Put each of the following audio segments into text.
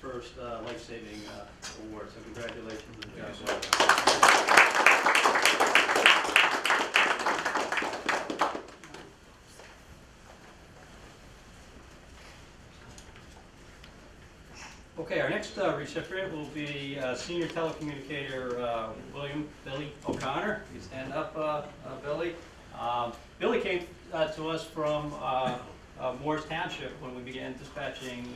first Lifesaving award. So congratulations. And okay, our next recipient will be senior telecommunicator Billy O'Connor. You stand up, Billy. Billy came to us from Morris Township when we began dispatching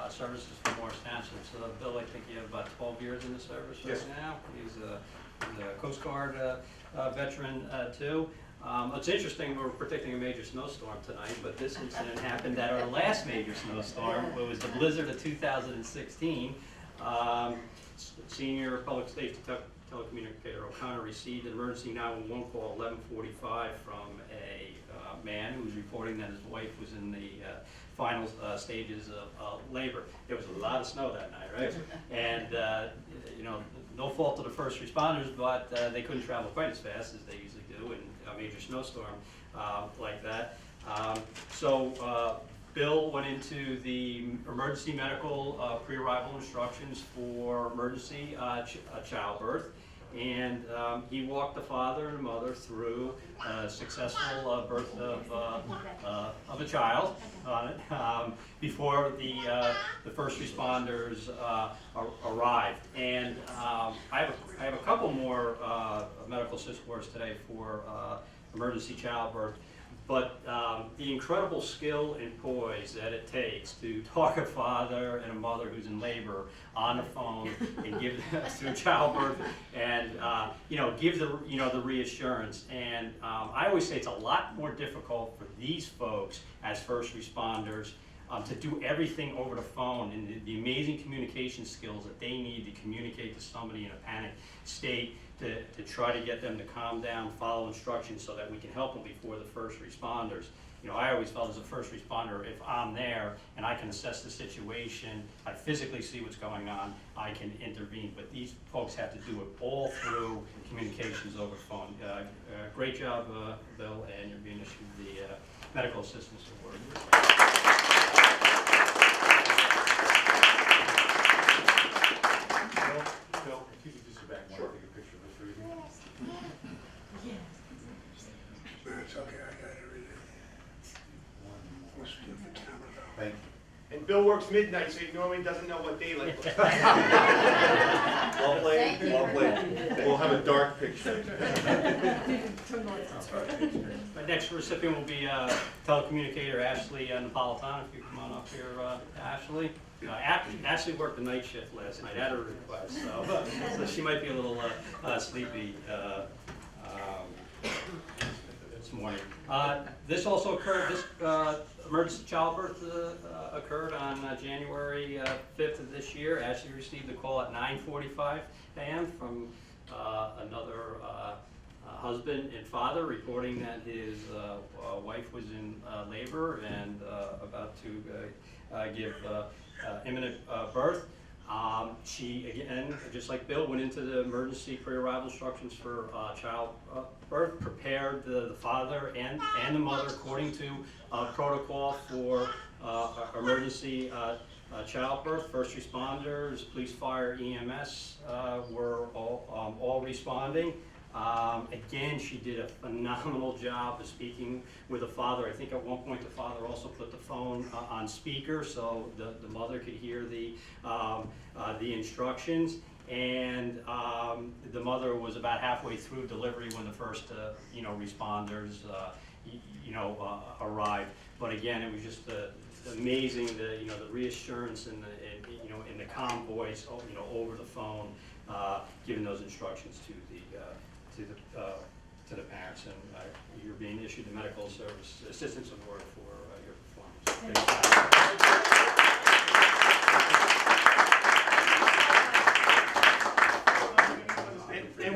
services for Morris Township. So, Bill, I think you have about 12 years in the service right now. He's a Coast Guard veteran too. It's interesting, we're predicting a major snowstorm tonight, but this incident happened at our last major snowstorm. It was the blizzard of 2016. Senior public safety telecommunicator O'Connor received an emergency 911 call at 11:45 from a man who was reporting that his wife was in the final stages of labor. There was a lot of snow that night, right? And you know, no fault of the first responders, but they couldn't travel quite as fast as they usually do in a major snowstorm like that. So Bill went into the emergency medical pre-arrival instructions for emergency childbirth, and he walked the father and mother through a successful birth of a child on it before the first responders arrived. And I have a couple more medical assist words today for emergency childbirth. But the incredible skill and poise that it takes to talk a father and a mother who's in labor on the phone and give through childbirth and you know, give the the reassurance. And I always say it's a lot more difficult for these folks as first responders to do everything over the phone, and the amazing communication skills that they need to communicate to somebody in a panic state, to try to get them to calm down, follow instructions so that we can help them before the first responders. You know, I always felt as a first responder, if I'm there and I can assess the situation, I physically see what's going on, I can intervene. But these folks have to do it all through communications over phone. Great job, Bill, and you're being issued the Medical Assistance Award. Bill, if you could just go back and take a picture of us for you. It's okay, I got it right there. Let's give the camera though. Thank you. And Bill works midnight, so he normally doesn't know what daylight looks like. Well played, well played. We'll have a dark picture. My next recipient will be telecommunicator Ashley Napolitano. If you come on up here, Ashley. Ashley worked the night shift last night at her request, so she might be a little sleepy this morning. This also occurred, this emergency childbirth occurred on January 5th of this year. Ashley received a call at 9:45 a.m. from another husband and father reporting that his wife was in labor and about to give imminent birth. She, again, just like Bill, went into the emergency pre-arrival instructions for childbirth, prepared the father and the mother according to protocol for emergency childbirth. First responders, police, fire, EMS were all responding. Again, she did a phenomenal job of speaking with the father. I think at one point the father also put the phone on speaker so the mother could hear the instructions. And the mother was about halfway through delivery when the first responders arrived. But again, it was just amazing the reassurance and in the calm voice over the phone, giving those instructions to the parents. And you're being issued the Medical Service Assistance Award for your performance. And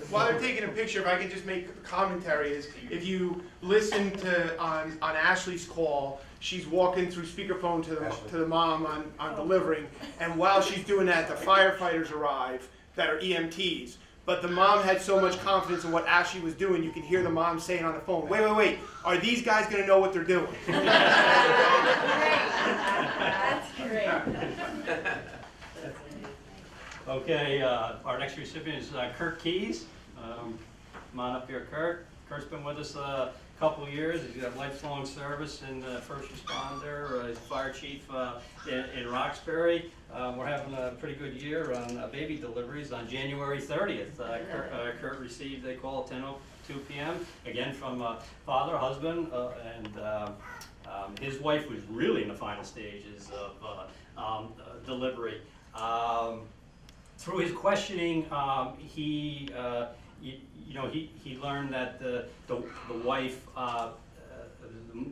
while they're taking a picture, if I could just make a commentary, is if you listen to on Ashley's call, she's walking through speakerphone to the mom on delivering, and while she's doing that, the firefighters arrive that are EMTs. But the mom had so much confidence in what Ashley was doing, you can hear the mom saying on the phone, wait, are these guys going to know what they're doing? That's great. Okay, our next recipient is Kirk Keyes. Come on up here, Kirk. Kirk's been with us a couple of years. He's got lifelong service in first responder. He's fire chief in Roxbury. We're having a pretty good year on baby deliveries. On January 30th, Kurt received a call at 10:02 p.m. again from father, husband, and his wife was really in the final stages of delivery. Through his questioning, he learned that the wife,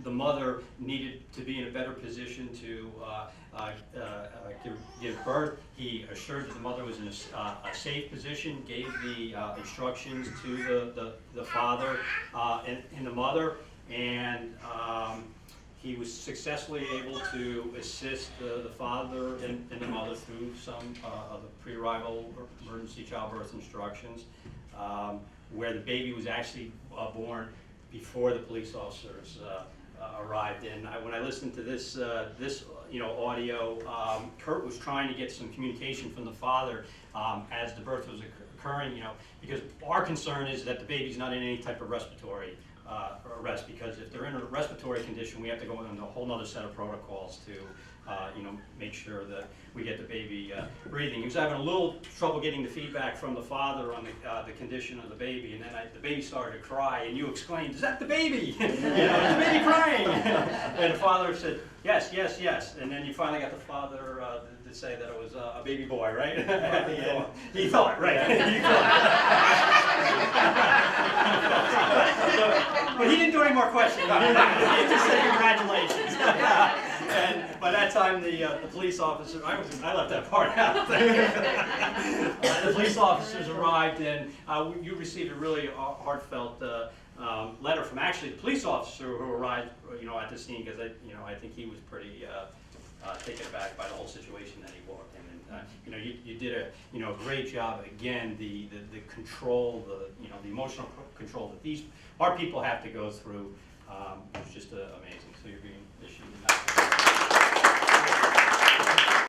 the mother, needed to be in a better position to give birth. He assured that the mother was in a safe position, gave the instructions to the father and the mother, and he was successfully able to assist the father and the mother through some of the pre-arrival emergency childbirth instructions, where the baby was actually born before the police officers arrived. And when I listened to this audio, Kurt was trying to get some communication from the father as the birth was occurring, because our concern is that the baby's not in any type of respiratory arrest, because if they're in a respiratory condition, we have to go into a whole other set of protocols to make sure that we get the baby breathing. He was having a little trouble getting the feedback from the father on the condition of the baby, and then the baby started to cry, and you exclaimed, "Is that the baby? Is the baby crying?" And the father said, "Yes, yes, yes." And then you finally got the father to say that it was a baby boy, right? He thought, right? He thought. But he didn't do any more questioning. He just said congratulations. And by that time, the police officer, I left that part out. The police officers arrived, and you received a really heartfelt letter from actually the police officer who arrived, at the scene, because I think he was pretty taken aback by the whole situation that he walked in. And you did a great job. Again, the control, the emotional control that our people have to go through, was just amazing. So you're being issued.